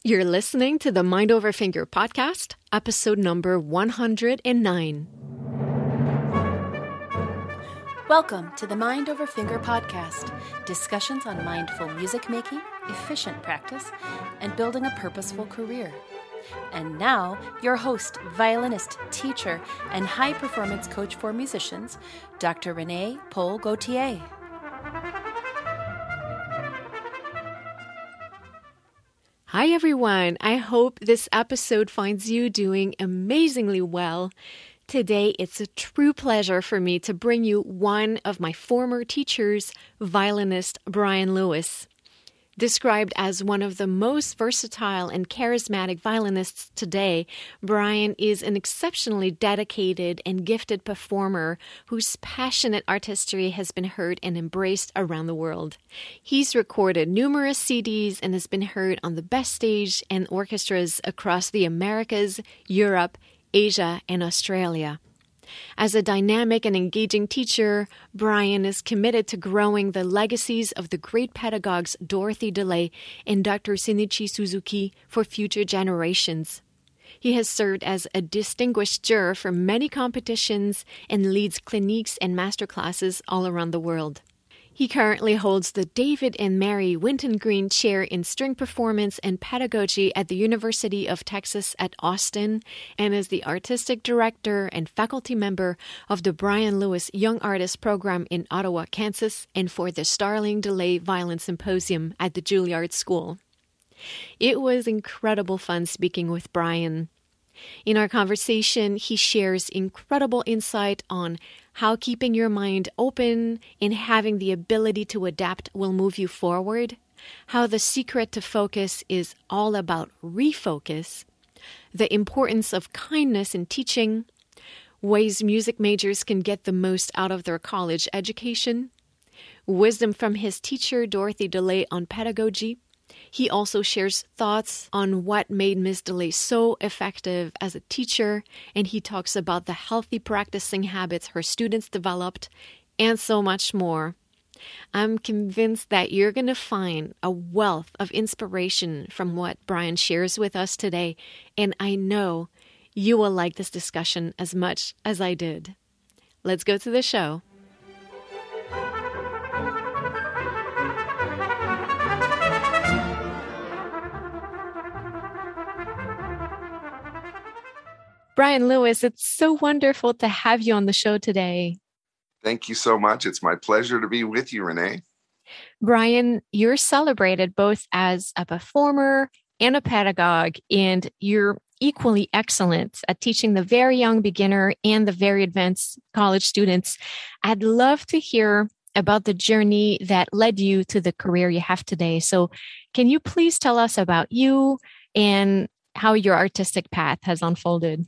You're listening to the Mind Over Finger podcast, episode number 109. Welcome to the Mind Over Finger podcast, discussions on mindful music making, efficient practice, and building a purposeful career. And now, your host, violinist, teacher, and high-performance coach for musicians, Dr. Renee Paul-Gauthier. Hi, everyone. I hope this episode finds you doing amazingly well. Today, it's a true pleasure for me to bring you one of my former teachers, violinist Brian Lewis. Described as one of the most versatile and charismatic violinists today, Brian is an exceptionally dedicated and gifted performer whose passionate artistry has been heard and embraced around the world. He's recorded numerous CDs and has been heard on the best stage and orchestras across the Americas, Europe, Asia, and Australia. As a dynamic and engaging teacher, Brian is committed to growing the legacies of the great pedagogues Dorothy DeLay and Dr. Shinichi Suzuki for future generations. He has served as a distinguished juror for many competitions and leads cliniques and masterclasses all around the world. He currently holds the David and Mary Winton Green Chair in String Performance and Pedagogy at the University of Texas at Austin and is the artistic director and faculty member of the Brian Lewis Young Artist Program in Ottawa, Kansas, and for the Starling DeLay Violin Symposium at the Juilliard School. It was incredible fun speaking with Brian. In our conversation, he shares incredible insight on how keeping your mind open and having the ability to adapt will move you forward, how the secret to focus is all about refocus, the importance of kindness in teaching, ways music majors can get the most out of their college education, wisdom from his teacher Dorothy DeLay on pedagogy. He also shares thoughts on what made Ms. DeLay so effective as a teacher, and he talks about the healthy practicing habits her students developed, and so much more. I'm convinced that you're going to find a wealth of inspiration from what Brian shares with us today, and I know you will like this discussion as much as I did. Let's go to the show. Brian Lewis, it's so wonderful to have you on the show today. Thank you so much. It's my pleasure to be with you, Renee. Brian, you're celebrated both as a performer and a pedagogue, and you're equally excellent at teaching the very young beginner and the very advanced college students. I'd love to hear about the journey that led you to the career you have today. So can you please tell us about you and how your artistic path has unfolded?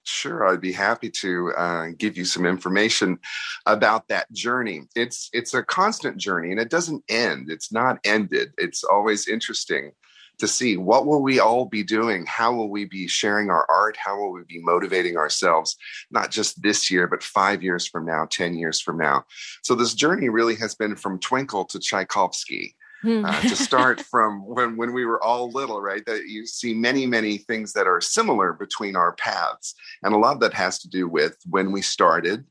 Sure, I'd be happy to give you some information about that journey. It's a constant journey, and it doesn't end. It's not ended. It's always interesting to see what will we all be doing? How will we be sharing our art? How will we be motivating ourselves, not just this year, but 5 years from now, 10 years from now? So this journey really has been from Twinkle to Tchaikovsky. To start from when we were all little, right? That you see many, many things that are similar between our paths. And a lot of that has to do with when we started,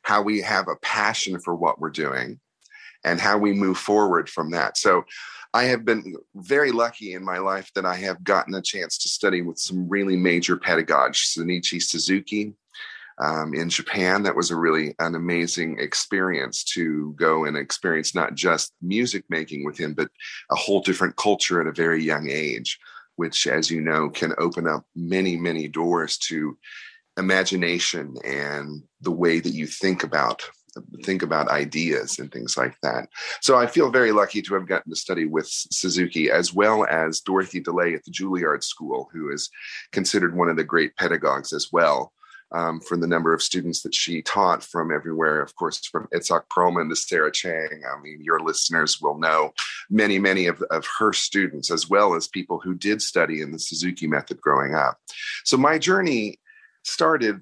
how we have a passion for what we're doing, and how we move forward from that. So I have been very lucky in my life that I have gotten a chance to study with some really major pedagogues, Shinichi Suzuki, in Japan. That was an amazing experience to go and experience not just music making with him, but a whole different culture at a very young age, which, as you know, can open up many, many doors to imagination and the way that you think about ideas and things like that. So I feel very lucky to have gotten to study with Suzuki, as well as Dorothy DeLay at the Juilliard School, who is considered one of the great pedagogues as well. For the number of students that she taught from everywhere, of course, from Itzhak Perlman to Sarah Chang. I mean, your listeners will know many, many of her students, as well as people who did study in the Suzuki method growing up. So my journey started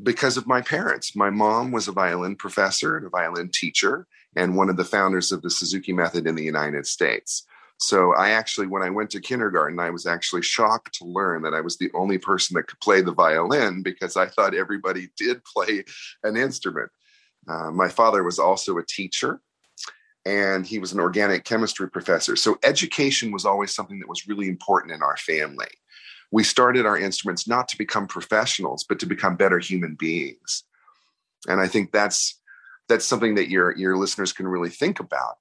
because of my parents. My mom was a violin professor and a violin teacher, and one of the founders of the Suzuki method in the United States. So when I went to kindergarten, I was actually shocked to learn that I was the only person that could play the violin, because I thought everybody did play an instrument. My father was also a teacher, and he was an organic chemistry professor. So education was always something that was really important in our family. We started our instruments not to become professionals, but to become better human beings. And I think that's something that your listeners can really think about,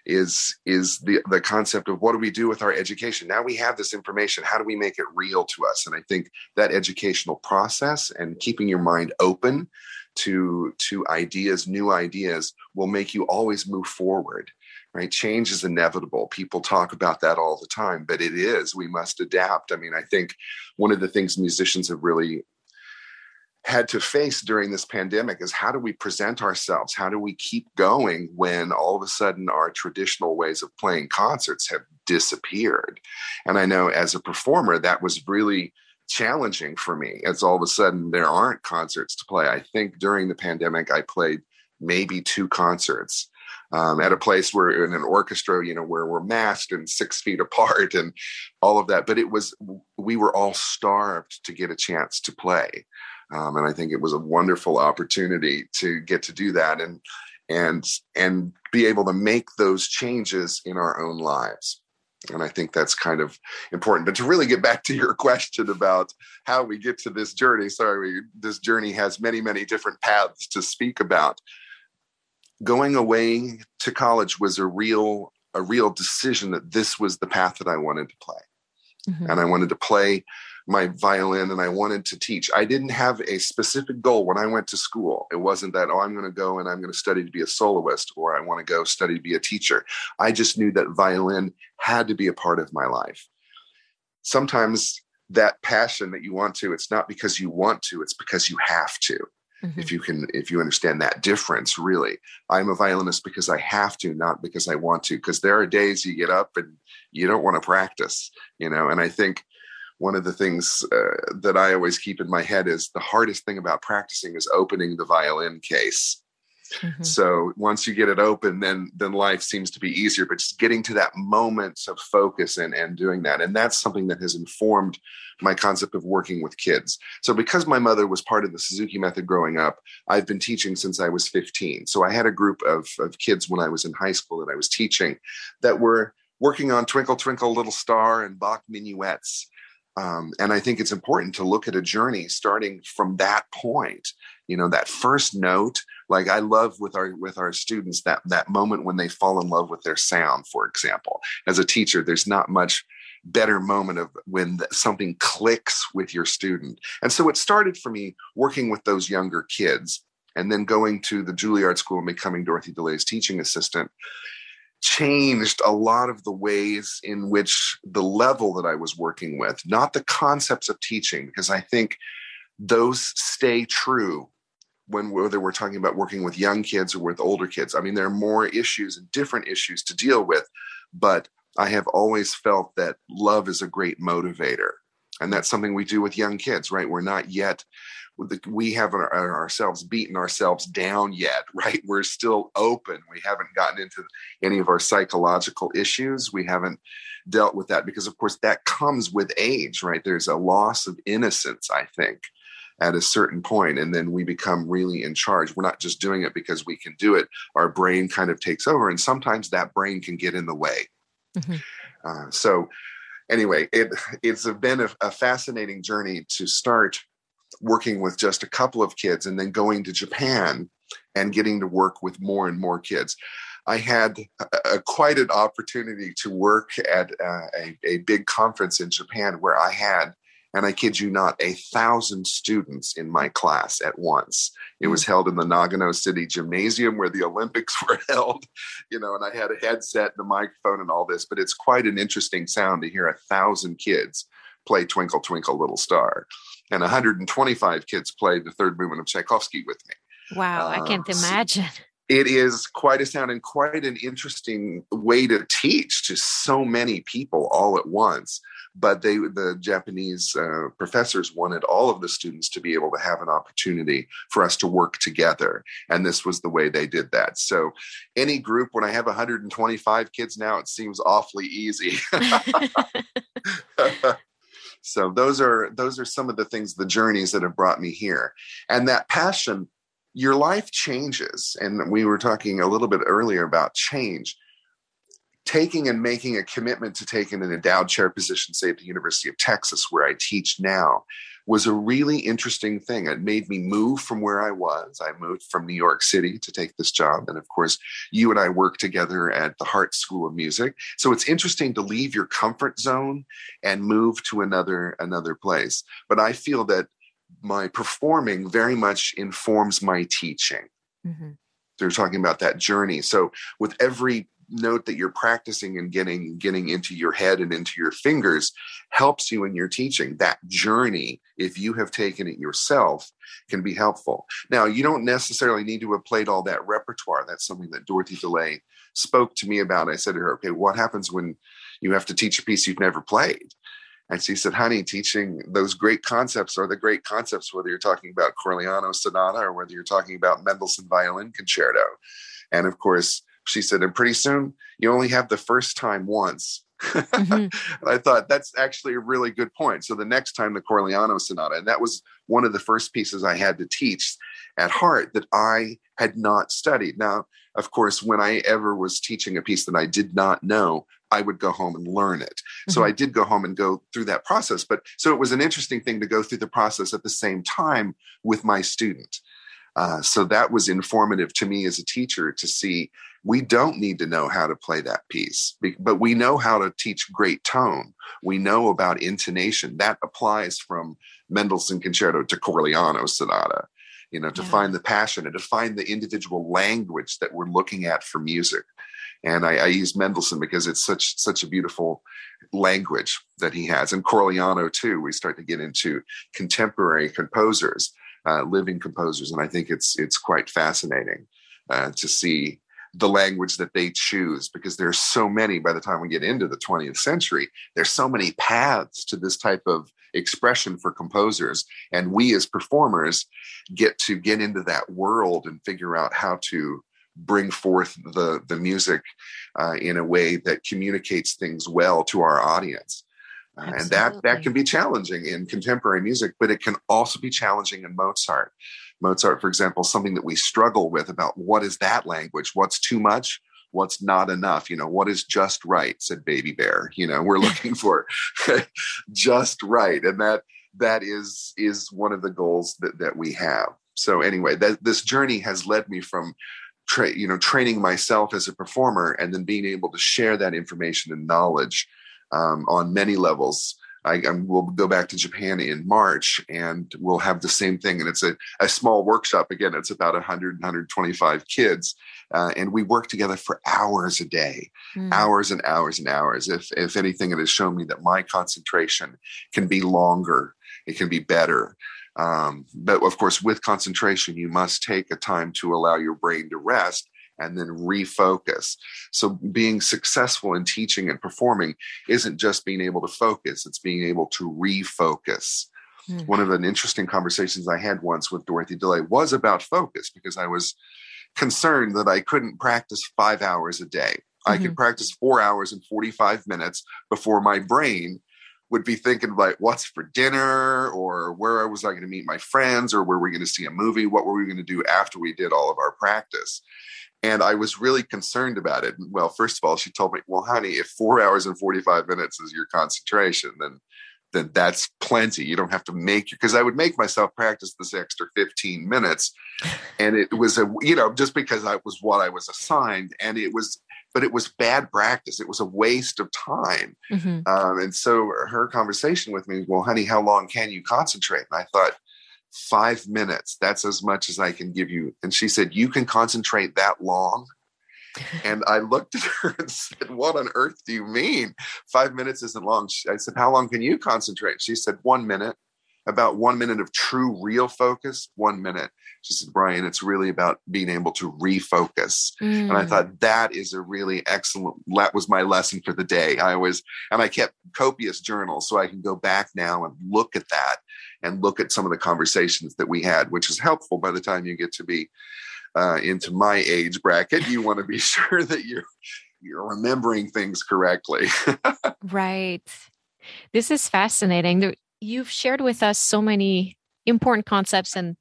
is the concept of what do we do with our education? Now we have this information, how do we make it real to us? And I think that educational process and keeping your mind open to ideas, new ideas, will make you always move forward, right? Change is inevitable. People talk about that all the time, but it is. We must adapt. I mean, I think one of the things musicians have really had to face during this pandemic is, how do we present ourselves? How do we keep going when all of a sudden our traditional ways of playing concerts have disappeared? And I know as a performer, that was really challenging for me, as all of a sudden there aren't concerts to play. I think during the pandemic, I played maybe 2 concerts at a place where, in an orchestra, where we're masked and 6 feet apart and all of that. But we were all starved to get a chance to play. And I think it was a wonderful opportunity to get to do that and be able to make those changes in our own lives. And I think that's kind of important. But to really get back to your question about how we get to this journey, this journey has many, many different paths to speak about. Going away to college was a real decision that this was the path that I wanted to play. Mm-hmm. And I wanted to play my violin, and I wanted to teach. I didn't have a specific goal when I went to school. It wasn't that, I'm going to go and I'm going to study to be a soloist, or I want to go study to be a teacher. I just knew that violin had to be a part of my life. Sometimes that passion that you want to, it's not because you want to, it's because you have to. Mm-hmm. If you understand that difference, really, I'm a violinist because I have to, not because I want to, because there are days you get up and you don't want to practice, and I think one of the things that I always keep in my head is the hardest thing about practicing is opening the violin case. Mm-hmm. So once you get it open, then life seems to be easier, but just getting to that moment of focus and doing that. And that's something that has informed my concept of working with kids. So because my mother was part of the Suzuki method growing up, I've been teaching since I was 15. So I had a group of kids when I was in high school that I was teaching that were working on Twinkle, Twinkle, Little Star and Bach minuets. And I think it's important to look at a journey starting from that point, that first note. Like I love with our students, that moment when they fall in love with their sound, for example. As a teacher, there's not much better moment of when something clicks with your student. And so it started for me working with those younger kids, and then going to the Juilliard School and becoming Dorothy DeLay's teaching assistant changed a lot of the ways in which the level that I was working with, not the concepts of teaching, because I think those stay true whether we're talking about working with young kids or with older kids. I mean, there are more issues and different issues to deal with, but I have always felt that love is a great motivator. And that's something we do with young kids, right? We're not yet, we haven't ourselves beaten ourselves down yet, right? We're still open. We haven't gotten into any of our psychological issues. We haven't dealt with that because, of course, that comes with age, right? There's a loss of innocence, I think, at a certain point, and then we become really in charge. We're not just doing it because we can do it. Our brain kind of takes over, and sometimes that brain can get in the way. Mm-hmm. So anyway, it's been a fascinating journey to start working with just a couple of kids and then going to Japan and getting to work with more and more kids. I had quite an opportunity to work at a big conference in Japan where I had, and I kid you not, 1,000 students in my class at once. It was held in the Nagano City Gymnasium where the Olympics were held, and I had a headset and a microphone and all this, but it's quite an interesting sound to hear 1,000 kids play Twinkle, Twinkle, Little Star, and 125 kids play the third movement of Tchaikovsky with me. Wow, I can't imagine. It is quite a sound and quite an interesting way to teach to so many people all at once. But the Japanese professors wanted all of the students to be able to have an opportunity for us to work together. And this was the way they did that. So any group, when I have 125 kids now, it seems awfully easy. So those are some of the things, the journeys that have brought me here. And that passion, your life changes. And we were talking a little bit earlier about change. Taking and making a commitment to take an endowed chair position, say at the University of Texas, where I teach now, was a really interesting thing. It made me move from where I was. I moved from New York City to take this job. And of course, you and I work together at the Hart School of Music. So it's interesting to leave your comfort zone and move to another place. But I feel that my performing very much informs my teaching. Mm-hmm. They're talking about that journey. So with every note that you're practicing and getting into your head and into your fingers helps you in your teaching. That journey, if you have taken it yourself, can be helpful. Now, you don't necessarily need to have played all that repertoire. That's something that Dorothy DeLay spoke to me about. I said to her, okay, what happens when you have to teach a piece you've never played? And she said, honey, teaching those great concepts are the great concepts, whether you're talking about Corleone Sonata or whether you're talking about Mendelssohn Violin Concerto. And of course, she said, and pretty soon you only have the first time once. Mm-hmm. And I thought that's actually a really good point. So the next time the Corleone Sonata, and that was one of the first pieces I had to teach at Hart that I had not studied. Now, of course, when I ever was teaching a piece that I did not know, I would go home and learn it. Mm-hmm. So I did go home and go through that process. But so it was an interesting thing to go through the process at the same time with my student. So that was informative to me as a teacher to see we don't need to know how to play that piece, but we know how to teach great tone. We know about intonation. That applies from Mendelssohn Concerto to Corleone Sonata, to find the passion and to find the individual language that we're looking at for music. And I use Mendelssohn because it's such a beautiful language that he has. And Corleone too, we start to get into contemporary composers. Living composers. And I think it's quite fascinating to see the language that they choose, because there's so many, by the time we get into the 20th century, there's so many paths to this type of expression for composers. And we as performers get into that world and figure out how to bring forth the music in a way that communicates things well to our audience. And that can be challenging in contemporary music, but it can also be challenging in Mozart. Mozart, for example, something that we struggle with about what is that language? What's too much? What's not enough? What is just right? Said Baby Bear. We're looking for just right. And that is one of the goals that we have. So anyway, this journey has led me from training myself as a performer and then being able to share that information and knowledge on many levels. We'll go back to Japan in March and we'll have the same thing. And it's a small workshop. Again, it's about 100, 125 kids. And we work together for hours a day, hours and hours and hours. If anything, it has shown me that my concentration can be longer. It can be better. But of course, with concentration, you must take a time to allow your brain to rest and then refocus. So being successful in teaching and performing isn't just being able to focus, it's being able to refocus. Mm-hmm. One of the interesting conversations I had once with Dorothy DeLay was about focus, because I was concerned that I couldn't practice 5 hours a day. Mm-hmm. I could practice 4 hours and 45 minutes before my brain would be thinking like, what's for dinner, or where was I going to meet my friends, or were we going to see a movie? What were we going to do after we did all of our practice? And I was really concerned about it. Well, first of all, she told me, well, honey, if 4 hours and 45 minutes is your concentration, then that's plenty. You don't have to because I would make myself practice this extra 15 minutes. And it was just because I was what I was assigned, but it was bad practice. It was a waste of time. Mm-hmm. And so her conversation with me was, well, honey, how long can you concentrate? And I thought, 5 minutes. That's as much as I can give you. And she said, you can concentrate that long? And I looked at her and said, what on earth do you mean? 5 minutes isn't long. I said, how long can you concentrate? She said, 1 minute. about 1 minute of true, real focus, 1 minute. She said, Brian, it's really about being able to refocus. And I thought that is a really excellent, that was my lesson for the day. I kept copious journals so I can go back now and look at that and look at some of the conversations that we had, which is helpful by the time you get to be into my age bracket. You want to be sure that you're remembering things correctly. Right. This is fascinating. You've shared with us so many important concepts and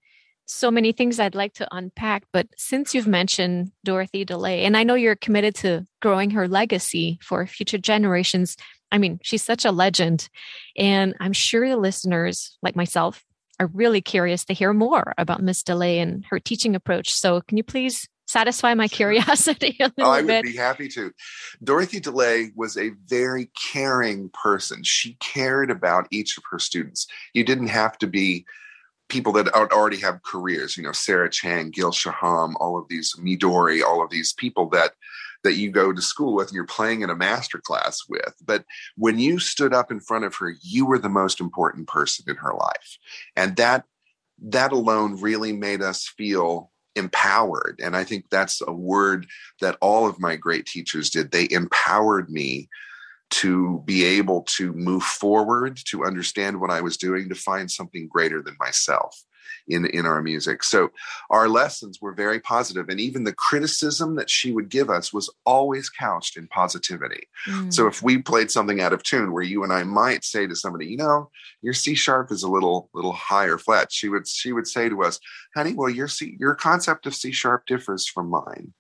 so many things I'd like to unpack. But since you've mentioned Dorothy DeLay, and I know you're committed to growing her legacy for future generations, I mean, she's such a legend. And I'm sure the listeners, like myself, are really curious to hear more about Miss DeLay and her teaching approach. So can you please satisfy my curiosity a little bit? I would be happy to. Dorothy DeLay was a very caring person. She cared about each of her students. You didn't have to be people that already have careers, Sarah Chang, Gil Shaham, all of these, Midori, all of these people that you go to school with and you're playing in a master class with. But when you stood up in front of her, you were the most important person in her life. And that alone really made us feel empowered. And I think that's a word that all of my great teachers did. They empowered me to be able to move forward, to understand what I was doing, to find something greater than myself in our music. So our lessons were very positive, and even the criticism that she would give us was always couched in positivity. So if we played something out of tune, where you and I might say to somebody, your C sharp is a little higher flat, she would say to us, honey, well, your concept of C sharp differs from mine.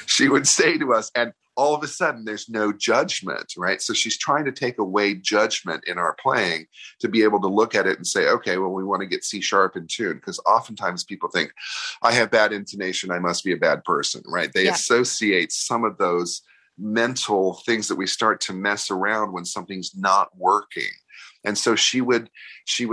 She would say to us, and all of a sudden there's no judgment, right? So she's trying to take away judgment in our playing to be able to look at it and say, okay, well, we want to get C sharp in tune. Because oftentimes people think, I have bad intonation, I must be a bad person, right? They associate some of those mental things that we start to mess around when something's not working. And so she would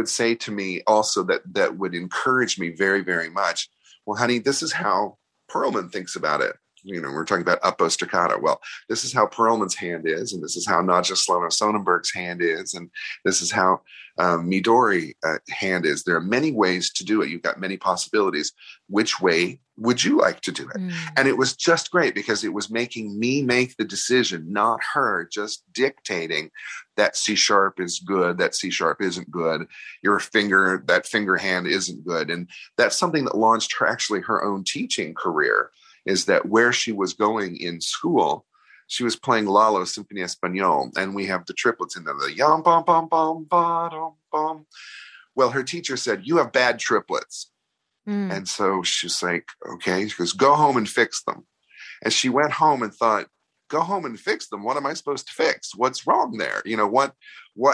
say to me also that would encourage me very, very much. Well, honey, this is how Perlman thinks about it. We're talking about up-bow staccato. Well, this is how Perlman's hand is, and this is how Nadja Sonnenberg's hand is, and this is how Midori hand is. There are many ways to do it. You've got many possibilities. Which way would you like to do it? And it was just great because it was making me make the decision, not her just dictating that C sharp is good, that C sharp isn't good, that finger hand isn't good. And that's something that launched her own teaching career, is that where she was going in school, she was playing Lalo Symphony Espagnole, and we have the triplets in there, the yam bum bum bum ba dum bum. Well, her teacher said, you have bad triplets. And so she's like, okay. She goes, go home and fix them. And she went home and thought, go home and fix them. What am I supposed to fix? What's wrong there?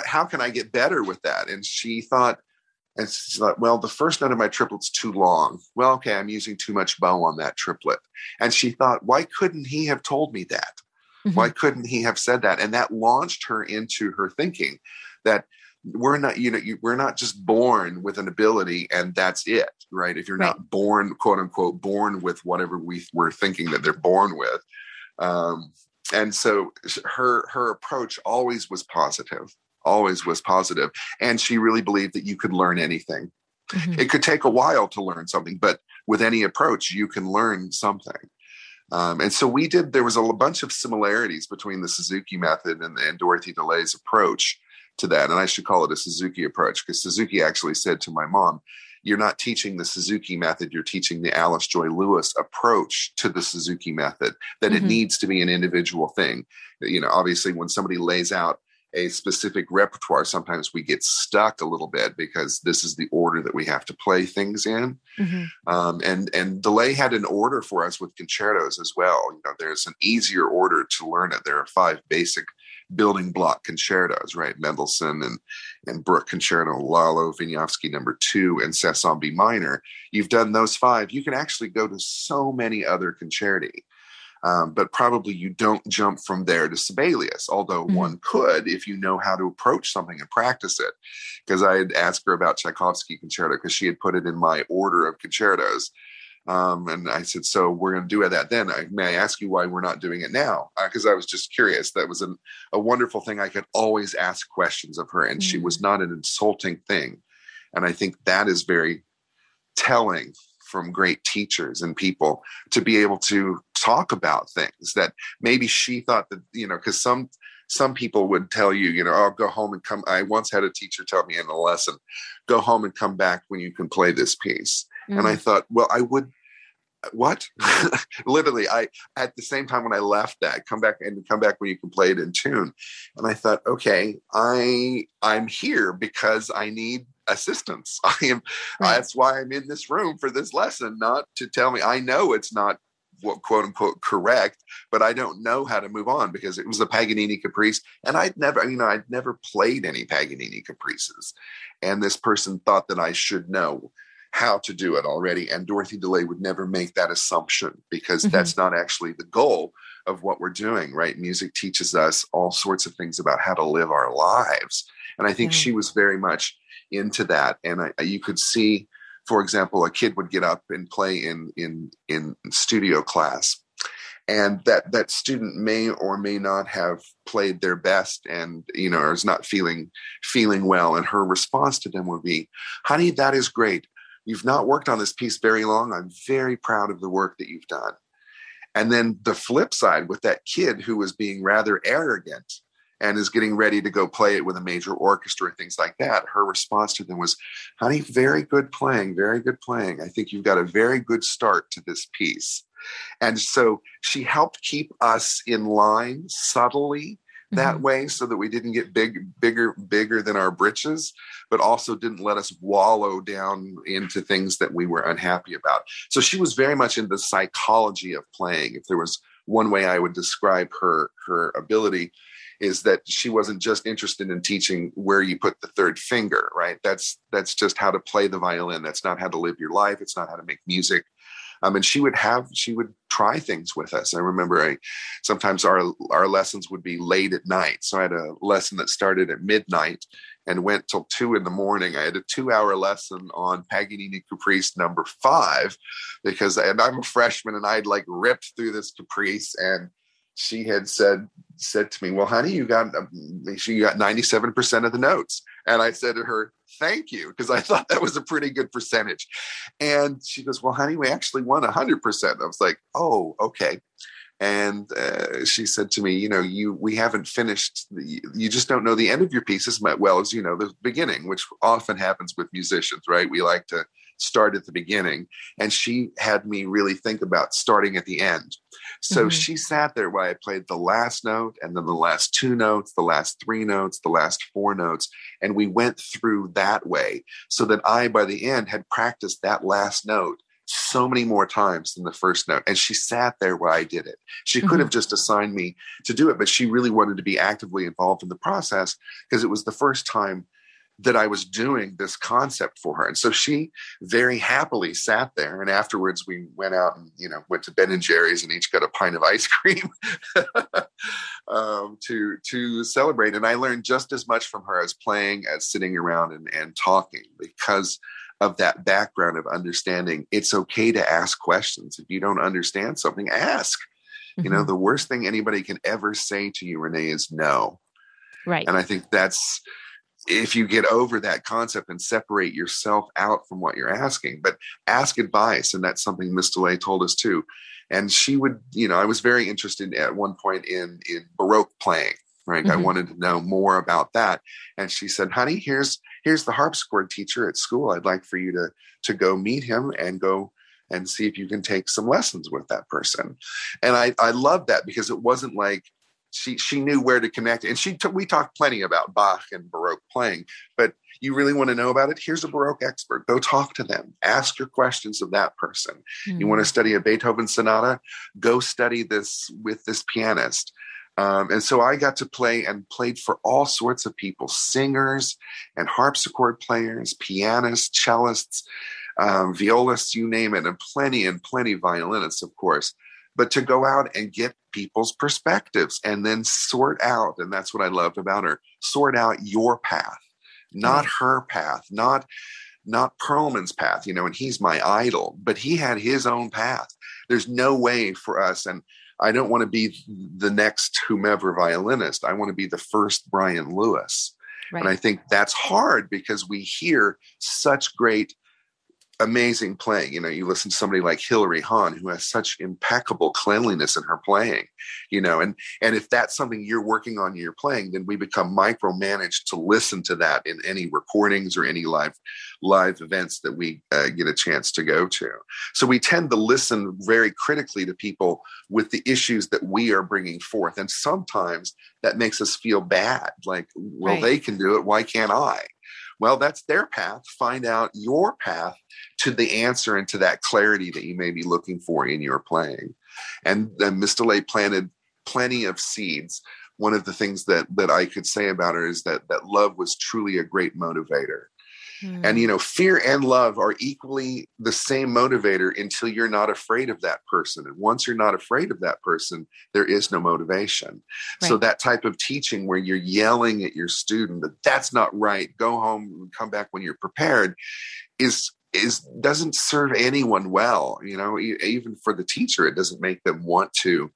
How can I get better with that? And she thought, well, the first note of my triplet's too long. Well, okay, I'm using too much bow on that triplet. And she thought, why couldn't he have told me that? Why couldn't he have said that? And that launched her into her thinking that we're not just born with an ability and that's it, right? If you're not born, quote unquote, born with whatever we're thinking that they're born with. And so her approach always was positive. And she really believed that you could learn anything. It could take a while to learn something, but with any approach, you can learn something. And so there was a bunch of similarities between the Suzuki method and Dorothy DeLay's approach to that. And I should call it a Suzuki approach, because Suzuki actually said to my mom, you're not teaching the Suzuki method, you're teaching the Alice Joy Lewis approach to the Suzuki method, that it needs to be an individual thing. Obviously when somebody lays out a specific repertoire, sometimes we get stuck a little bit because this is the order that we have to play things in. And DeLay had an order for us with concertos as well. There's an easier order to learn it. There are 5 basic building block concertos, right? Mendelssohn and Bruch concerto, Lalo, Wieniawski number 2, and Cézanne B minor. You've done those 5. You can actually go to so many other concerti. But probably you don't jump from there to Sibelius, although one could if you know how to approach something and practice it. Because I had asked her about Tchaikovsky concerto because she had put it in my order of concertos. And I said, so we're going to do that then. May I ask you why we're not doing it now? Because I was just curious. That was a wonderful thing. I could always ask questions of her, and she was not an insulting thing. And I think that is very telling from great teachers and people, to be able to talk about things that maybe she thought that, because some people would tell you, I'll go home and come. I once had a teacher tell me in a lesson, go home and come back when you can play this piece. And I thought, well, I would, what? Literally, at the same time when I left that, come back when you can play it in tune. And I thought, okay, I'm here because I need assistance. That's why I'm in this room for this lesson, not to tell me, I know it's not what quote unquote correct, but I don't know how to move on, because it was the Paganini Caprice. And I'd never played any Paganini Caprices. And this person thought that I should know how to do it already. And Dorothy DeLay would never make that assumption, because that's not actually the goal of what we're doing, right? Music teaches us all sorts of things about how to live our lives. And I think she was very much into that. And you could see, for example, a kid would get up and play in studio class, and that student may or may not have played their best, and or is not feeling well. And her response to them would be, "Honey, that is great. You've not worked on this piece very long. I'm very proud of the work that you've done." And then the flip side, with that kid who was being rather arrogant and is getting ready to go play it with a major orchestra and things like that, her response to them was, "Honey, very good playing, very good playing. I think you've got a very good start to this piece." And so she helped keep us in line subtly that way, so that we didn't get bigger than our britches, but also didn't let us wallow down into things that we were unhappy about. So she was very much in the psychology of playing. If there was one way I would describe her ability, is that she wasn't just interested in teaching where you put the third finger, right? That's just how to play the violin. That's not how to live your life. It's not how to make music. And she would try things with us. I remember sometimes our lessons would be late at night. So I had a lesson that started at midnight and went till 2 a.m. I had a 2-hour lesson on Paganini Caprice number 5, and I'm a freshman, and I'd ripped through this Caprice, and she had said to me, "Well, honey, you got 97% of the notes." And I said to her, "Thank you," because I thought that was a pretty good percentage. And she goes, "Well, honey, we actually won 100%. I was like, "Oh, okay." And she said to me, we haven't finished. You just don't know the end of your piece as well as the beginning, which often happens with musicians, right? We like to start at the beginning. And she had me really think about starting at the end. So she sat there while I played the last note, and then the last 2 notes, the last 3 notes, the last 4 notes. And we went through that way, so that I, by the end, had practiced that last note so many more times than the first note. And she sat there while I did it. She could have just assigned me to do it, but she really wanted to be actively involved in the process, because it was the first time that I was doing this concept for her. And so she very happily sat there. And afterwards we went out and, went to Ben and Jerry's and each got a pint of ice cream to celebrate. And I learned just as much from her as playing, as sitting around and talking, because of that background of understanding it's okay to ask questions. If you don't understand something, ask. The worst thing anybody can ever say to you, Renee, is no. Right. And I think that's, if you get over that concept and separate yourself out from what you're asking, but ask advice. And that's something Miss DeLay told us too. And she would, I was very interested at one point in Baroque playing, right? I wanted to know more about that. And she said, "Honey, here's the harpsichord teacher at school. I'd like for you to go meet him and go and see if you can take some lessons with that person." And I love that, because it wasn't like she knew where to connect. And we talked plenty about Bach and Baroque playing, but you really want to know about it? Here's a Baroque expert. Go talk to them. Ask your questions of that person. You want to study a Beethoven sonata? Go study this with this pianist. And so I got to play and played for all sorts of people, singers and harpsichord players, pianists, cellists, violists, you name it, and plenty violinists, of course. But to go out and get people's perspectives and then sort out, and that's what I loved about her, sort out your path, not her path, not Perlman's path, and he's my idol, but he had his own path. There's no way for us, and I don't want to be the next whomever violinist. I want to be the first Brian Lewis. Right. And I think that's hard because we hear such great, amazing playing. You listen to somebody like Hilary Hahn, who has such impeccable cleanliness in her playing, and if that's something you're working on in your playing, then we become micromanaged to listen to that in any recordings or any live events that we get a chance to go to. So we tend to listen very critically to people with the issues that we are bringing forth. And sometimes that makes us feel bad. Like, well, Right. They can do it. Why can't I? Well, that's their path. Find out your path to the answer and to that clarity that you may be looking for in your playing. And then Miss DeLay planted plenty of seeds. One of the things that I could say about her is that love was truly a great motivator. And, fear and love are equally the same motivator until you're not afraid of that person. And once you're not afraid of that person, there is no motivation. Right. So that type of teaching where you're yelling at your student that that's not right, go home and come back when you're prepared doesn't serve anyone well. Even for the teacher, it doesn't make them want to.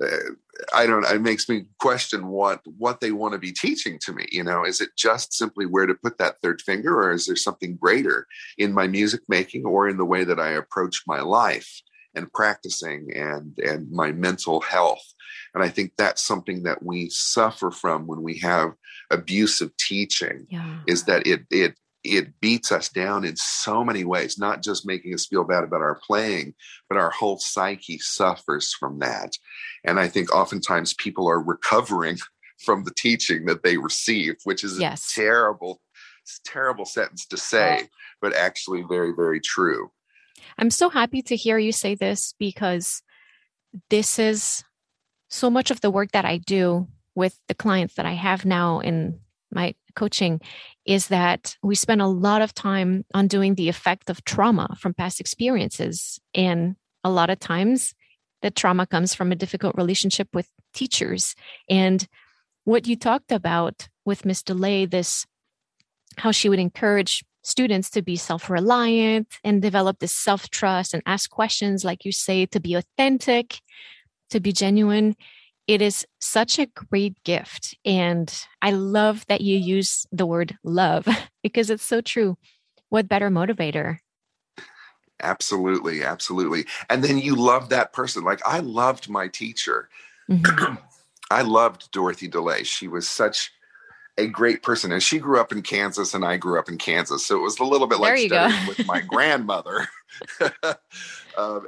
It makes me question what they want to be teaching to me. Is it just simply where to put that third finger, or is there something greater in my music making or in the way that I approach my life and practicing and my mental health? And I think that's something that we suffer from when we have abusive teaching, is that it beats us down in so many ways, not just making us feel bad about our playing, but our whole psyche suffers from that. And I think oftentimes people are recovering from the teaching that they received, which is a terrible sentence to say, but actually very, very true. I'm so happy to hear you say this, because this is so much of the work that I do with the clients that I have now in my coaching, is that we spend a lot of time on doing the effect of trauma from past experiences. And a lot of times the trauma comes from a difficult relationship with teachers. And what you talked about with Miss DeLay, how she would encourage students to be self-reliant and develop this self-trust and ask questions, like you say, to be authentic, to be genuine. It is such a great gift. And I love that you use the word love, because it's so true. What better motivator? Absolutely. Absolutely. And then you love that person. Like, I loved my teacher. Mm-hmm. I loved Dorothy DeLay. She was such a great person. And she grew up in Kansas and I grew up in Kansas. So it was a little bit like studying with my grandmother.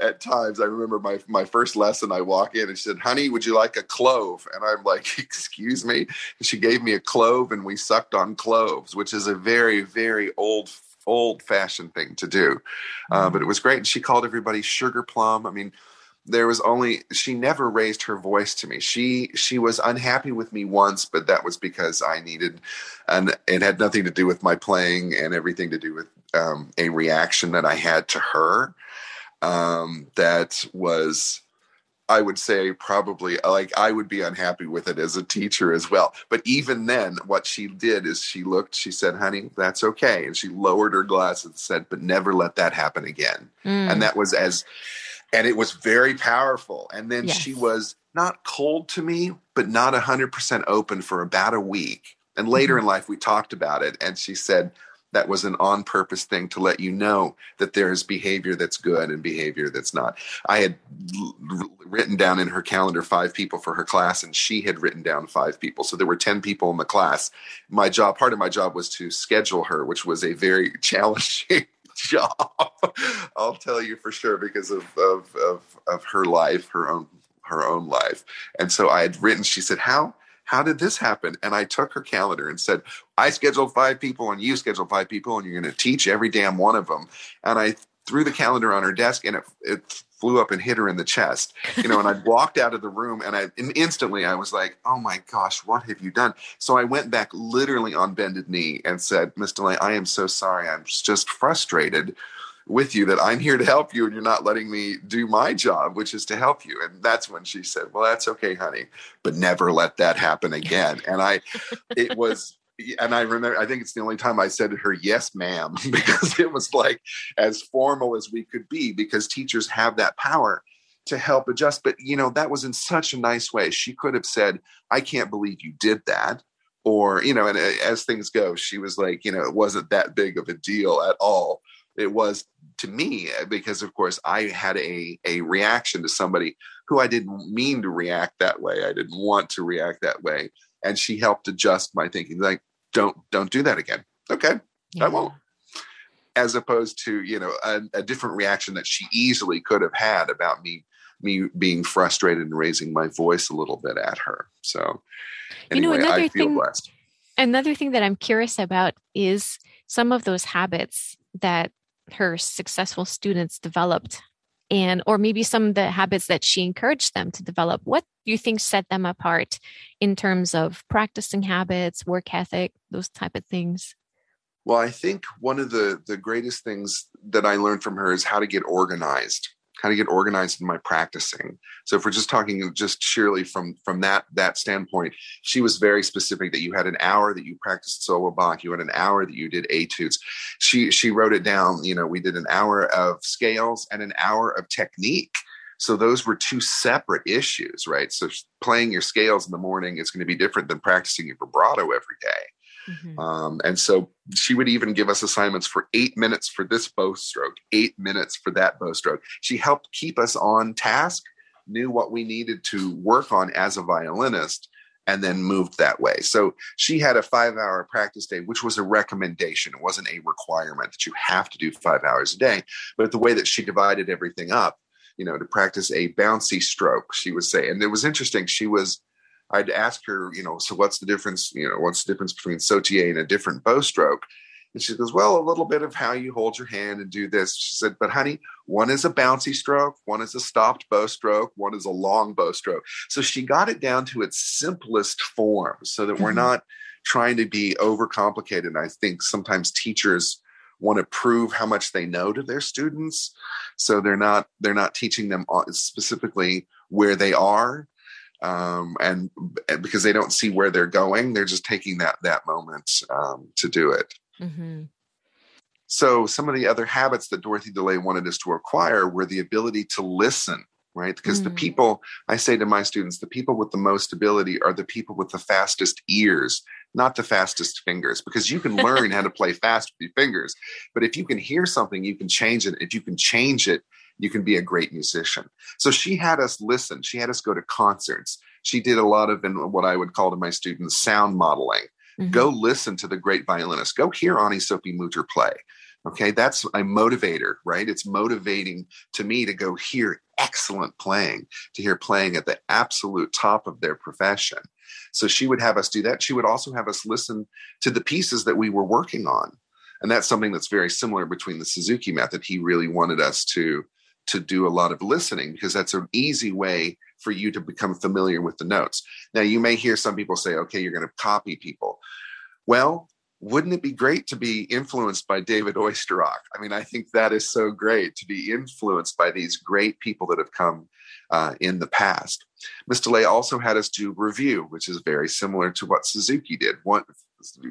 At times, I remember my first lesson, I walk in and she said, "Honey, would you like a clove?" And I'm like, "Excuse me?" And she gave me a clove and we sucked on cloves, which is a very, very old-fashioned thing to do. But it was great. And she called everybody sugar plum. I mean, she never raised her voice to me. She was unhappy with me once, but that was because I needed, and it had nothing to do with my playing and everything to do with a reaction that I had to her. That was, I would say, probably, like, I would be unhappy with it as a teacher as well. But even then, what she did is she said, "Honey, that's okay." And she lowered her glasses and said, "But never let that happen again." And that was and it was very powerful. And then she was not cold to me, but not 100% open for about a week. And later in life, we talked about it. And she said that was an on-purpose thing to let you know that there is behavior that's good and behavior that's not. I had written down in her calendar 5 people for her class, and she had written down 5 people. So there were 10 people in the class. Part of my job was to schedule her, which was a very challenging job. I'll tell you for sure, because of her life, her own life. And so I had written, she said, how did this happen? And I took her calendar and said, "I scheduled 5 people and you scheduled 5 people and you're going to teach every damn one of them." And I threw the calendar on her desk and it flew up and hit her in the chest, and I walked out of the room and instantly I was like, "Oh my gosh, what have you done?" So I went back literally on bended knee and said, "Miss DeLay, I am so sorry. I'm just frustrated with you that I'm here to help you and you're not letting me do my job, which is to help you." And that's when she said, "Well, that's okay, honey, but never let that happen again." And I remember, I think it's the only time I said to her, "Yes, ma'am," because it was like as formal as we could be, because teachers have that power to help adjust. But, that was in such a nice way. She could have said, "I can't believe you did that," Or, and as things go, she was like, it wasn't that big of a deal at all. It was to me, because of course I had a reaction to somebody who I didn't mean to react that way. I didn't want to react that way. And she helped adjust my thinking, like, don't do that again. Okay, yeah. I won't. As opposed to, a different reaction that she easily could have had about me being frustrated and raising my voice a little bit at her. So anyway, I feel blessed. Another thing that I'm curious about is some of those habits that her successful students developed, or maybe some of the habits that she encouraged them to develop. What do you think set them apart in terms of practicing habits, work ethic, those type of things? Well, I think one of the greatest things that I learned from her is how to get organized in my practicing. So if we're just talking just sheerly from that standpoint, she was very specific that you had an hour that you practiced solo Bach, you had an hour that you did etudes. She wrote it down, we did an hour of scales and an hour of technique. So those were two separate issues, right? So playing your scales in the morning is going to be different than practicing your vibrato every day. Mm-hmm. And so she would even give us assignments for 8 minutes for this bow stroke, 8 minutes for that bow stroke. She helped keep us on task, knew what we needed to work on as a violinist, and then moved that way. So she had a 5-hour practice day, which was a recommendation. It wasn't a requirement that you have to do 5 hours a day, but the way that she divided everything up, to practice a bouncy stroke, she would say. And it was interesting. I'd ask her, so what's the difference, what's the difference between sautier and a different bow stroke? And she goes, well, a little bit of how you hold your hand and do this. She said, but honey, one is a bouncy stroke, one is a stopped bow stroke, one is a long bow stroke. So she got it down to its simplest form so that we're not trying to be overcomplicated. And I think sometimes teachers want to prove how much they know to their students. So they're not teaching them specifically where they are. And because they don't see where they're going, they're just taking that moment to do it. Mm-hmm. So some of the other habits that Dorothy DeLay wanted us to acquire were the ability to listen, right? Because the people, I say to my students, the people with the most ability are the people with the fastest ears, not the fastest fingers, because you can learn how to play fast with your fingers. But if you can hear something, you can change it. If you can change it, you can be a great musician. So she had us listen. She had us go to concerts. She did a lot of what I would call to my students sound modeling. Mm-hmm. Go listen to the great violinists. Go hear Annie-Sophie Mutter play. Okay, that's a motivator, right? It's motivating to me to go hear excellent playing, to hear playing at the absolute top of their profession. So she would have us do that. She would also have us listen to the pieces that we were working on. And that's something that's very similar between the Suzuki method. He really wanted us to do a lot of listening because that's an easy way for you to become familiar with the notes. Now, you may hear some people say, okay, you're going to copy people. Well, wouldn't it be great to be influenced by David Oisterach? I mean, I think that is so great to be influenced by these great people that have come in the past. Ms. DeLay also had us do review, which is very similar to what Suzuki did.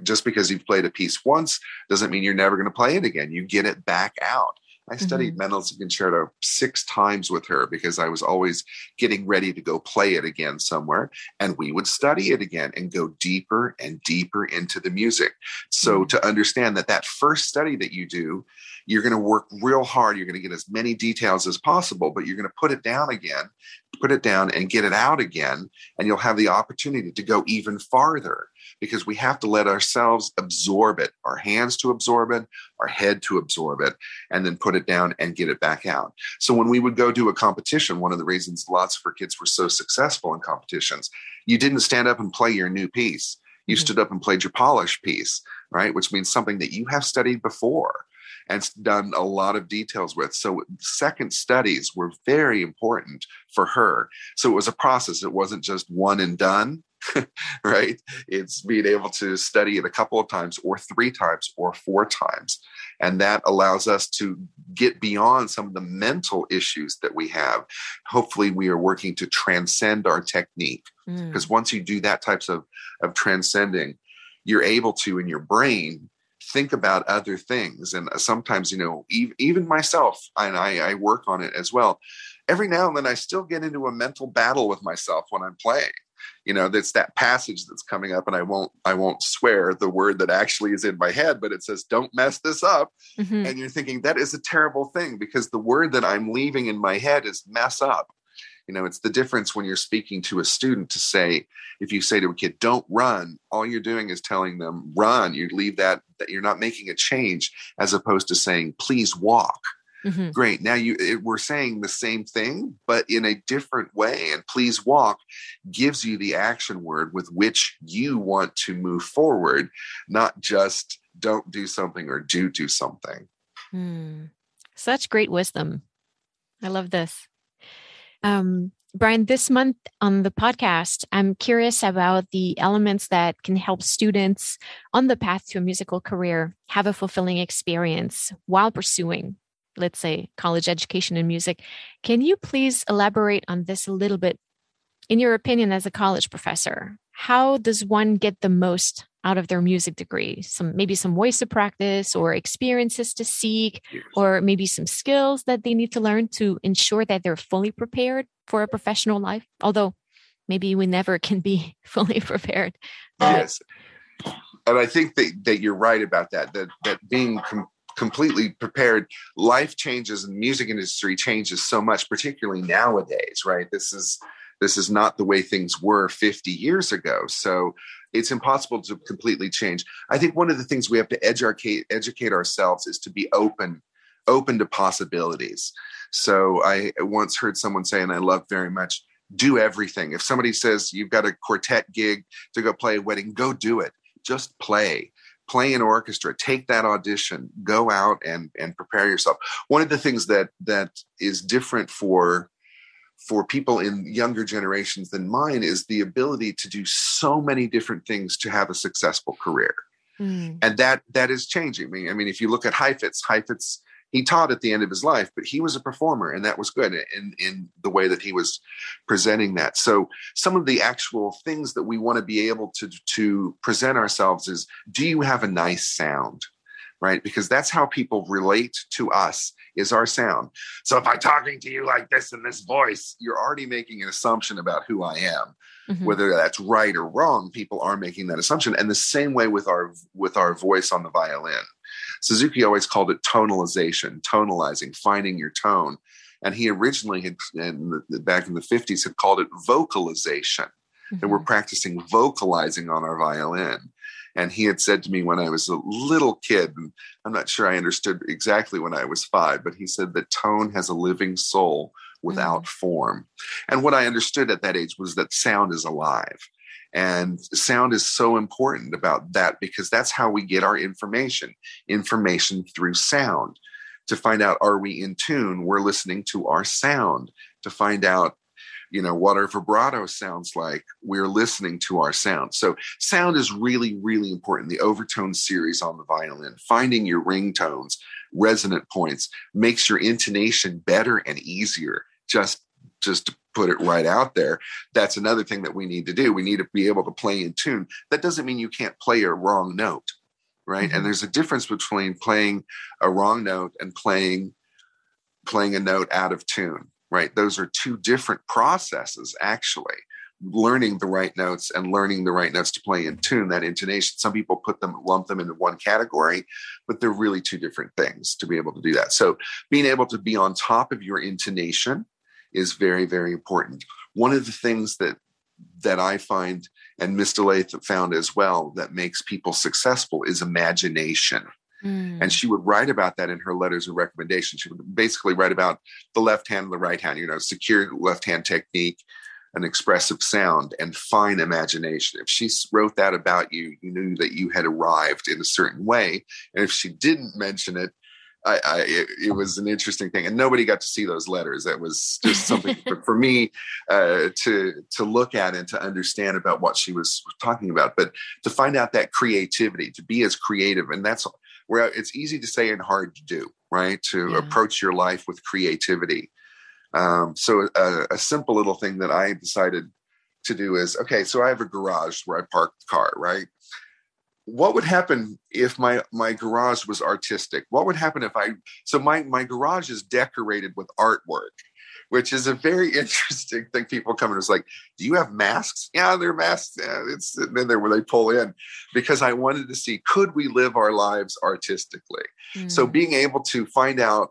Just because you've played a piece once doesn't mean you're never going to play it again. You get it back out. I studied Mendelssohn Concerto 6 times with her because I was always getting ready to go play it again somewhere. And we would study it again and go deeper and deeper into the music. So to understand that first study that you do, you're going to work real hard. You're going to get as many details as possible, but you're going to put it down and get it out again. And you'll have the opportunity to go even farther because we have to let ourselves absorb it, our hands to absorb it, our head to absorb it, and then put it down and get it back out. So when we would go do a competition, one of the reasons lots of our kids were so successful in competitions, you didn't stand up and play your new piece. You stood up and played your polished piece, right? Which means something that you have studied before and done a lot of details with. So second studies were very important for her. So it was a process. It wasn't just one and done, right? It's being able to study it a couple of times or 3 times or 4 times. And that allows us to get beyond some of the mental issues that we have. Hopefully we are working to transcend our technique because once you do that types of transcending, you're able to, in your brain, think about other things. And sometimes, even myself, and I work on it as well. Every now and then I still get into a mental battle with myself when I'm playing. That's that passage that's coming up, and I won't swear the word that actually is in my head, but it says, don't mess this up. Mm-hmm. And you're thinking that is a terrible thing, because the word that I'm leaving in my head is mess up. It's the difference when you're speaking to a student to say, if you say to a kid, don't run, all you're doing is telling them run. You leave that you're not making a change, as opposed to saying, please walk. Mm-hmm. Great. Now we're saying the same thing, but in a different way. And please walk gives you the action word with which you want to move forward, not just don't do something or do something. Such great wisdom. I love this. Brian, this month on the podcast, I'm curious about the elements that can help students on the path to a musical career have a fulfilling experience while pursuing, let's say, college education in music. Can you please elaborate on this a little bit? In your opinion, as a college professor, how does one get the most out of their music degree? Maybe some ways to practice, or experiences to seek, or maybe some skills that they need to learn to ensure that they're fully prepared for a professional life. Although maybe we never can be fully prepared. Yes. And I think that you're right about that being completely prepared. Life changes, and the music industry changes so much, particularly nowadays, right? This is not the way things were 50 years ago. So it's impossible to completely change. I think one of the things we have to educate ourselves is to be open to possibilities. So I once heard someone say, and I love very much, do everything. If somebody says you've got a quartet gig to go play a wedding, go do it. Just play an orchestra, take that audition, go out and prepare yourself. One of the things that is different for people in younger generations than mine is the ability to do so many different things to have a successful career. And that is changing. I mean, if you look at Heifetz, he taught at the end of his life, but he was a performer, and that was good in the way that he was presenting that. So some of the actual things that we want to be able to present ourselves is, do you have a nice sound? Right? Because that's how people relate to us, is our sound. So if I'm talking to you like this in this voice, you're already making an assumption about who I am. Mm-hmm. Whether that's right or wrong, people are making that assumption. And the same way with our voice on the violin. Suzuki always called it tonalization, tonalizing, finding your tone. And he originally back in the 50s had called it vocalization. Mm-hmm. And we're practicing vocalizing on our violin. And he had said to me when I was a little kid, and I'm not sure I understood exactly when I was 5, but he said that tone has a living soul without form. And what I understood at that age was that sound is alive. And sound is so important about that, because that's how we get our information through sound. To find out, are we in tune? We're listening to our sound. To find out, what our vibrato sounds like, we're listening to our sound. So sound is really, really important. The overtone series on the violin, finding your ringtones, resonant points, makes your intonation better and easier. Just to put it right out there, that's another thing that we need to do. We need to be able to play in tune. That doesn't mean you can't play a wrong note, right? Mm-hmm. And there's a difference between playing a wrong note and playing a note out of tune. Right. Those are two different processes, actually. Learning the right notes and learning the right notes to play in tune, that intonation. Some people lump them into one category, but they're really two different things to be able to do that. So being able to be on top of your intonation is very, very important. One of the things that I find, and Miss DeLay found as well, that makes people successful is imagination. And she would write about that in her letters of recommendation. She would basically write about the left hand and the right hand, secure left hand technique, an expressive sound, and fine imagination. If she wrote that about you, you knew that you had arrived in a certain way. And if she didn't mention it, it was an interesting thing. And nobody got to see those letters. That was just something for me to look at and to understand about what she was talking about. But to find out that creativity, to be as creative, and that's where it's easy to say and hard to do, right? To approach your life with creativity. So a simple little thing that I decided to do is, okay, so I have a garage where I park the car, right? What would happen if my garage was artistic? What would happen if so my garage is decorated with artwork, which is a very interesting thing. People come and it's like, do you have masks? Yeah, they're masks. Yeah, it's and then where they pull in, because I wanted to see, could we live our lives artistically? So being able to find out,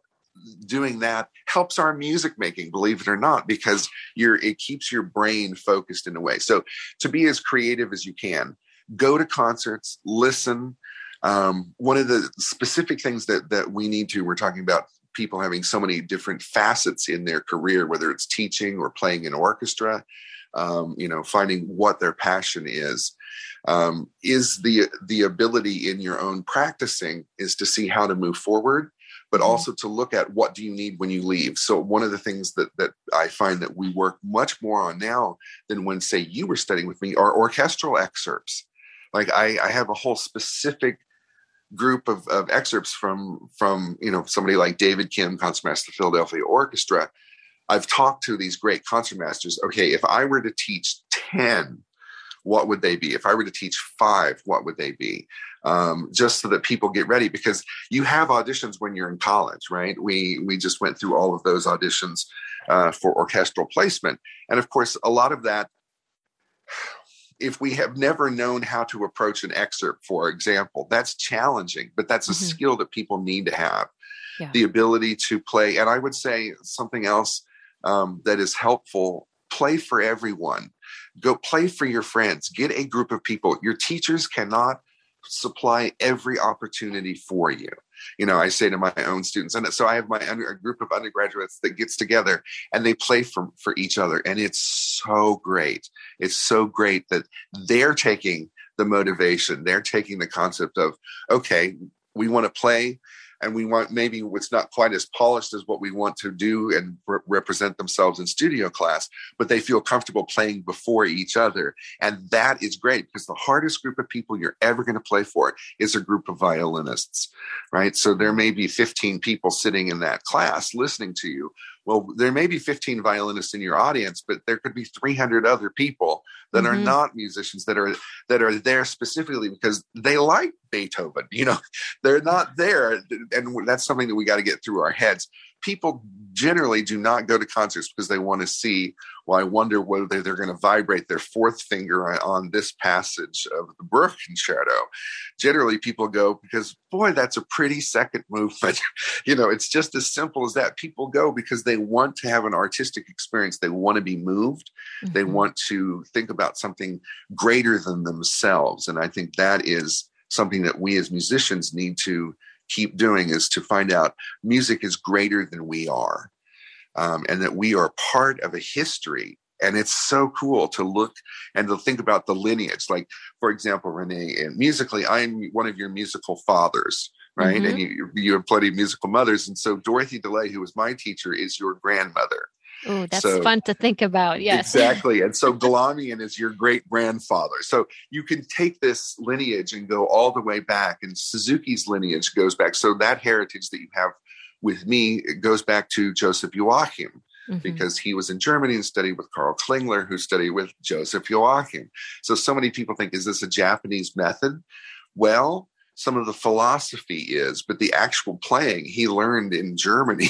doing that helps our music making, believe it or not, because it keeps your brain focused in a way. So to be as creative as you can, go to concerts, listen. One of the specific things that we need to, we're talking about people having so many different facets in their career, whether it's teaching or playing in orchestra, finding what their passion is the ability in your own practicing is to see how to move forward, but also to look at what do you need when you leave. So one of the things that I find that we work much more on now than when, say, you were studying with me are orchestral excerpts. Like I have a whole specific group of excerpts from somebody like David Kim, concertmaster of the Philadelphia Orchestra. I've talked to these great concertmasters. Okay, if I were to teach 10, what would they be? If I were to teach 5, what would they be? Just so that people get ready, because you have auditions when you're in college, right? We just went through all of those auditions for orchestral placement. And of course, a lot of that, if we have never known how to approach an excerpt, for example, that's challenging, but that's a skill that people need to have. Yeah. The ability to play. And I would say something else that is helpful: play for everyone. Go play for your friends. Get a group of people. Your teachers cannot supply every opportunity for you. I say to my own students, and so I have a group of undergraduates that gets together and they play for each other. And it's so great. It's so great that they're taking the motivation. They're taking the concept of, okay, we want to play, and we want, maybe it's not quite as polished as what we want to do and represent themselves in studio class, but they feel comfortable playing before each other. And that is great, because the hardest group of people you're ever going to play for is a group of violinists, right? So there may be 15 people sitting in that class listening to you. Well, there may be 15 violinists in your audience, but there could be 300 other people that are not musicians, that are there specifically because they like Beethoven. They're not there. And that's something that we got to get through our heads. People generally do not go to concerts because they want to see, well, I wonder whether they're going to vibrate their fourth finger on this passage of the Bruch Concerto. Generally, people go because, boy, that's a pretty second movement. It's just as simple as that. People go because they want to have an artistic experience. They want to be moved. They want to think about something greater than themselves. And I think that is something that we as musicians need to keep doing, is to find out music is greater than we are, and that we are part of a history. And it's so cool to look and to think about the lineage. Like, for example, Renee, musically, I'm one of your musical fathers, right? And you have plenty of musical mothers. And so Dorothy DeLay, who was my teacher, is your grandmother. Oh, that's fun to think about. Yes, exactly. And so Galamian is your great grandfather. So you can take this lineage and go all the way back. And Suzuki's lineage goes back. So that heritage that you have with me, it goes back to Joseph Joachim, because he was in Germany and studied with Karl Klingler, who studied with Joseph Joachim. So many people think, is this a Japanese method? Well, some of the philosophy is, but the actual playing he learned in Germany,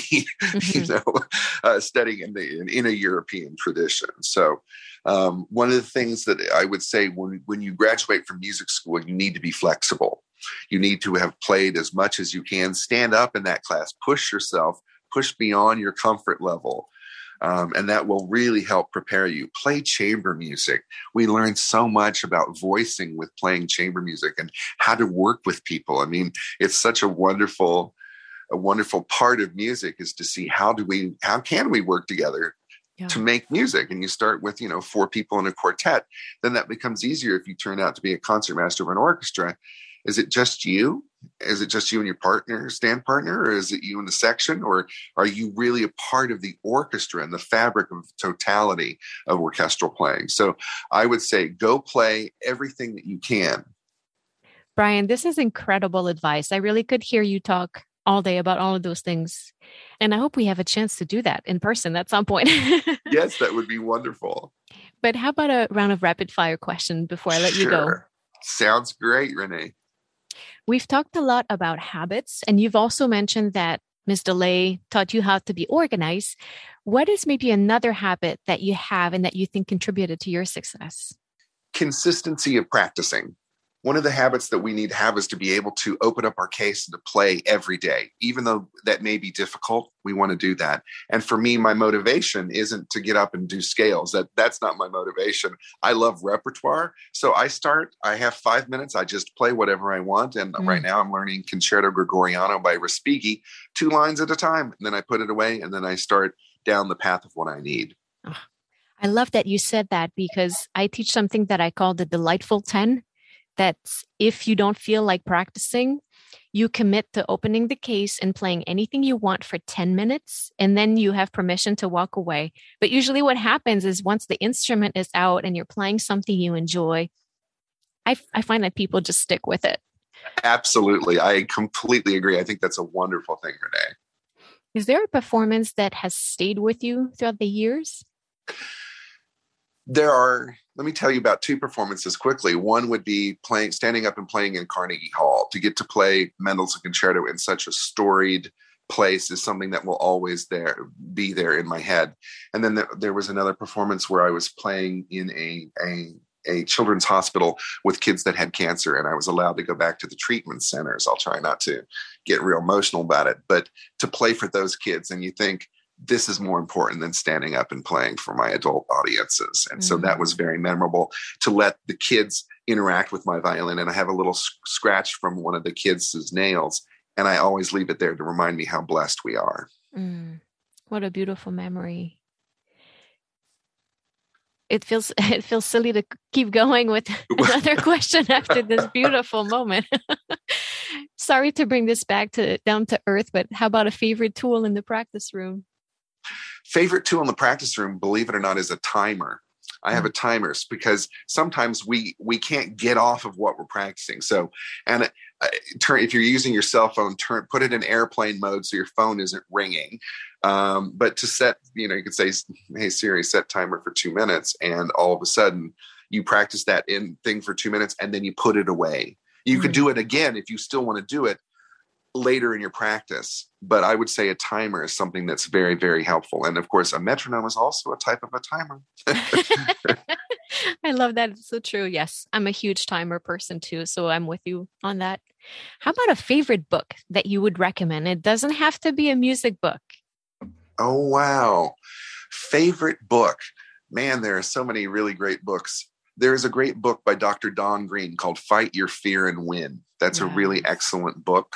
studying in a European tradition. So one of the things that I would say when you graduate from music school, you need to be flexible. You need to have played as much as you can. Stand up in that class, push yourself, push beyond your comfort level. And that will really help prepare you. Play chamber music. We learn so much about voicing with playing chamber music and how to work with people. I mean, it's such a wonderful part of music, is to see how can we work together to make music. And you start with, 4 people in a quartet. Then that becomes easier if you turn out to be a concertmaster of an orchestra. Is it just you? Is it just you and your stand partner, or is it you in the section? Or are you really a part of the orchestra and the fabric of totality of orchestral playing? So I would say go play everything that you can. Brian, this is incredible advice. I really could hear you talk all day about all of those things. And I hope we have a chance to do that in person at some point. Yes, that would be wonderful. But how about a round of rapid fire questions before I let you go? Sounds great, Renee. We've talked a lot about habits, and you've also mentioned that Ms. DeLay taught you how to be organized. What is maybe another habit that you have and that you think contributed to your success? Consistency of practicing. One of the habits that we need to have is to be able to open up our case and to play every day. Even though that may be difficult, we want to do that. And for me, my motivation isn't to get up and do scales. That's not my motivation. I love repertoire. So I have 5 minutes. I just play whatever I want. And right now I'm learning Concerto Gregoriano by Respighi, 2 lines at a time. And then I put it away and then I start down the path of what I need. Oh, I love that you said that, because I teach something that I call the delightful 10. That's if you don't feel like practicing, you commit to opening the case and playing anything you want for 10 minutes, and then you have permission to walk away. But usually what happens is once the instrument is out and you're playing something you enjoy, I find that people just stick with it. Absolutely. I completely agree. I think that's a wonderful thing, Renee. Is there a performance that has stayed with you throughout the years? Let me tell you about 2 performances quickly. One would be standing up and playing in Carnegie Hall. To get to play Mendelssohn Concerto in such a storied place is something that will always be there in my head. And then there was another performance where I was playing in a children's hospital with kids that had cancer, and I was allowed to go back to the treatment centers. I'll try not to get real emotional about it, but to play for those kids, and you think, this is more important than standing up and playing for my adult audiences. And so that was very memorable, to let the kids interact with my violin. And I have a little scratch from one of the kids' nails, and I always leave it there to remind me how blessed we are. What a beautiful memory. It feels silly to keep going with another question after this beautiful moment. Sorry to bring this back down to earth, but how about a favorite tool in the practice room? Favorite tool in the practice room, believe it or not, is a timer. I have a timer because sometimes we can't get off of what we're practicing. So, and if you're using your cell phone, put it in airplane mode so your phone isn't ringing. But to set, you could say, "Hey Siri, set timer for 2 minutes," and all of a sudden you practice that thing for 2 minutes, and then you put it away. You could do it again if you still want to do it later in your practice. But I would say a timer is something that's very, very helpful. And of course, a metronome is also a type of a timer. I love that. It's so true. Yes, I'm a huge timer person too. So I'm with you on that. How about a favorite book that you would recommend? It doesn't have to be a music book. Oh, wow. Favorite book. Man, there are so many really great books. There is a great book by Dr. Don Green called Fight Your Fear and Win. That's a really excellent book.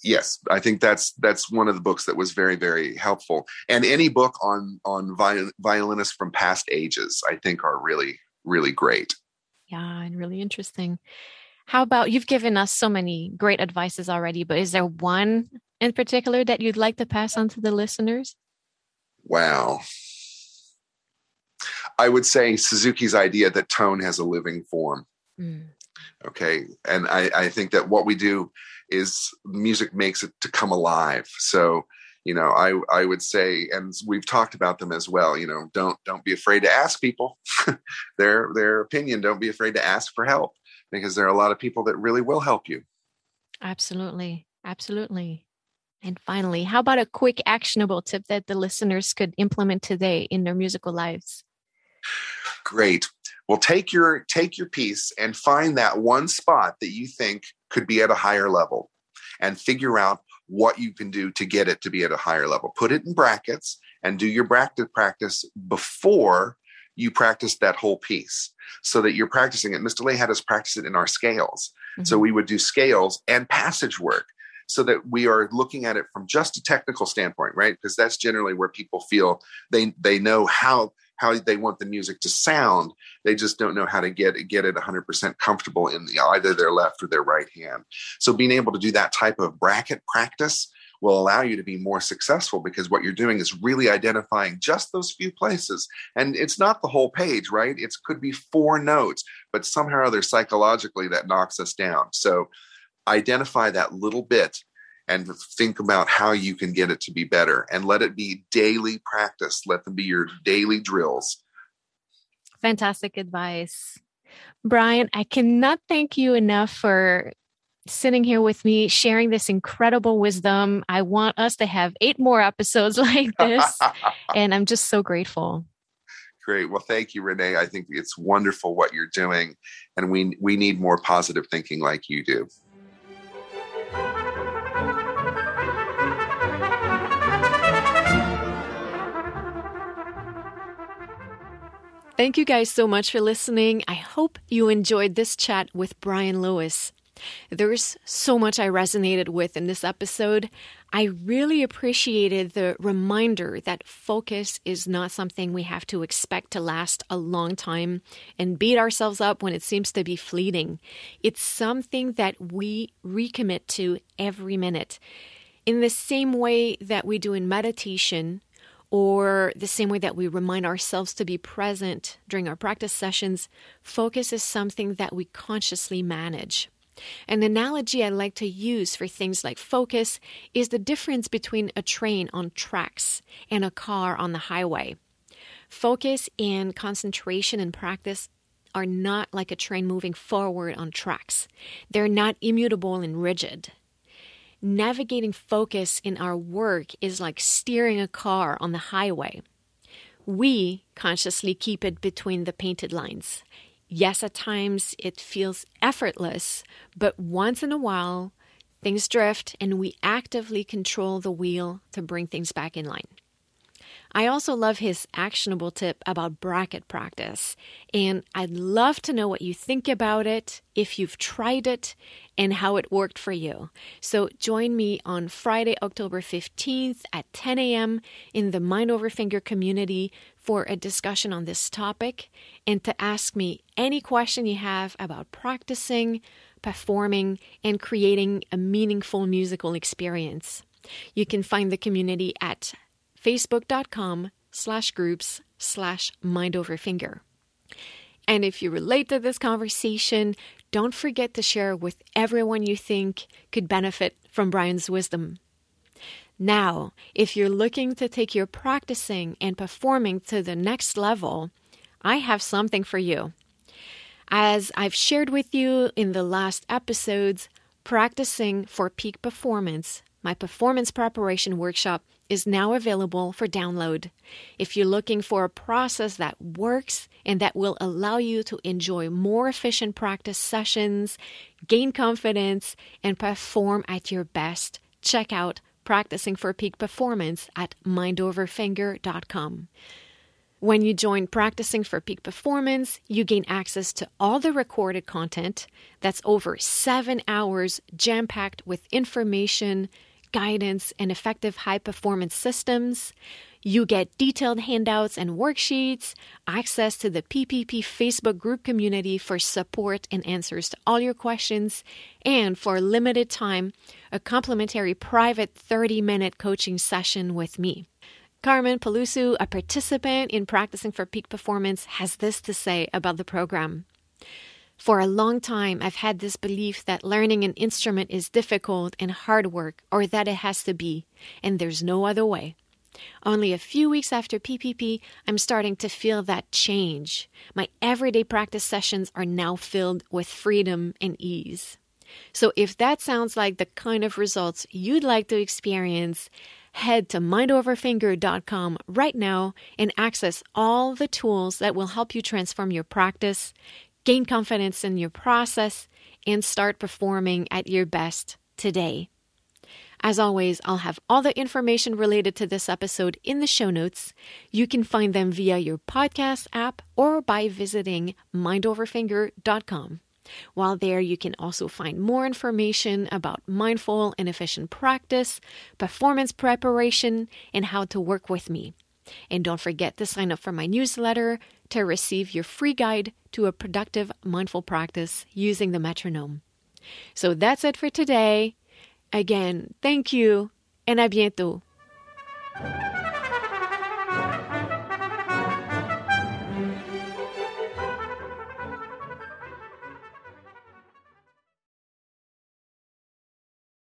Yes, I think that's one of the books that was very, very helpful. And any book on violinists from past ages, I think, are really, really great. Yeah, and really interesting. How about, you've given us so many great advices already, but is there one in particular that you'd like to pass on to the listeners? Wow. I would say Suzuki's idea that tone has a living form. Okay. And I think that what we do is music makes it to come alive. So, I would say, and we've talked about them as well, don't be afraid to ask people their opinion. Don't be afraid to ask for help, because there are a lot of people that really will help you. Absolutely. Absolutely. And finally, how about a quick actionable tip that the listeners could implement today in their musical lives? Great. Well, take your piece and find that one spot that you think could be at a higher level, and figure out what you can do to get it to be at a higher level. Put it in brackets and do your practice before you practice that whole piece, so that you're practicing it. Ms. DeLay had us practice it in our scales. So we would do scales and passage work, so that we are looking at it from just a technical standpoint, right? Because that's generally where people feel they know how they want the music to sound. They just don't know how to get it 100% comfortable in either their left or their right hand. So being able to do that type of bracket practice will allow you to be more successful, because what you're doing is really identifying just those few places. And it's not the whole page, right? It could be 4 notes, but somehow or other psychologically that knocks us down. So identify that little bit and think about how you can get it to be better, and let it be daily practice. Let them be your daily drills. Fantastic advice. Brian, I cannot thank you enough for sitting here with me, sharing this incredible wisdom. I want us to have 8 more episodes like this. And I'm just so grateful. Great. Well, thank you, Renee. I think it's wonderful what you're doing. And we need more positive thinking like you do. Thank you guys so much for listening. I hope you enjoyed this chat with Brian Lewis. There's so much I resonated with in this episode. I really appreciated the reminder that focus is not something we have to expect to last a long time and beat ourselves up when it seems to be fleeting. It's something that we recommit to every minute. In the same way that we do in meditation, or the same way that we remind ourselves to be present during our practice sessions, focus is something that we consciously manage. An analogy I like to use for things like focus is the difference between a train on tracks and a car on the highway. Focus and concentration in practice are not like a train moving forward on tracks. They're not immutable and rigid. Navigating focus in our work is like steering a car on the highway. We consciously keep it between the painted lines. Yes, at times it feels effortless, but once in a while, things drift and we actively control the wheel to bring things back in line. I also love his actionable tip about bracket practice, and I'd love to know what you think about it, if you've tried it, and how it worked for you. So join me on Friday, October 15th at 10 a.m. in the Mind Over Finger community for a discussion on this topic and to ask me any question you have about practicing, performing, and creating a meaningful musical experience. You can find the community at facebook.com/groups/mindoverfinger. And if you relate to this conversation, don't forget to share with everyone you think could benefit from Brian's wisdom. Now, if you're looking to take your practicing and performing to the next level, I have something for you. As I've shared with you in the last episodes, Practicing for Peak Performance, my performance preparation workshop, is now available for download. If you're looking for a process that works and that will allow you to enjoy more efficient practice sessions, gain confidence, and perform at your best, check out Practicing for Peak Performance at mindoverfinger.com. When you join Practicing for Peak Performance, you gain access to all the recorded content. That's over 7 hours jam-packed with information, guidance, and effective high-performance systems. You get detailed handouts and worksheets, access to the PPP Facebook group community for support and answers to all your questions, and for a limited time, a complimentary private 30-minute coaching session with me. Carmen Peluso, a participant in Practicing for Peak Performance, has this to say about the program. For a long time, I've had this belief that learning an instrument is difficult and hard work, or that it has to be, and there's no other way. Only a few weeks after PPP, I'm starting to feel that change. My everyday practice sessions are now filled with freedom and ease. So if that sounds like the kind of results you'd like to experience, head to mindoverfinger.com right now and access all the tools that will help you transform your practice, gain confidence in your process, and start performing at your best today. As always, I'll have all the information related to this episode in the show notes. You can find them via your podcast app or by visiting mindoverfinger.com. While there, you can also find more information about mindful and efficient practice, performance preparation, and how to work with me. And don't forget to sign up for my newsletter to receive your free guide to a productive mindful practice using the metronome. So that's it for today. Again, thank you, and à bientôt.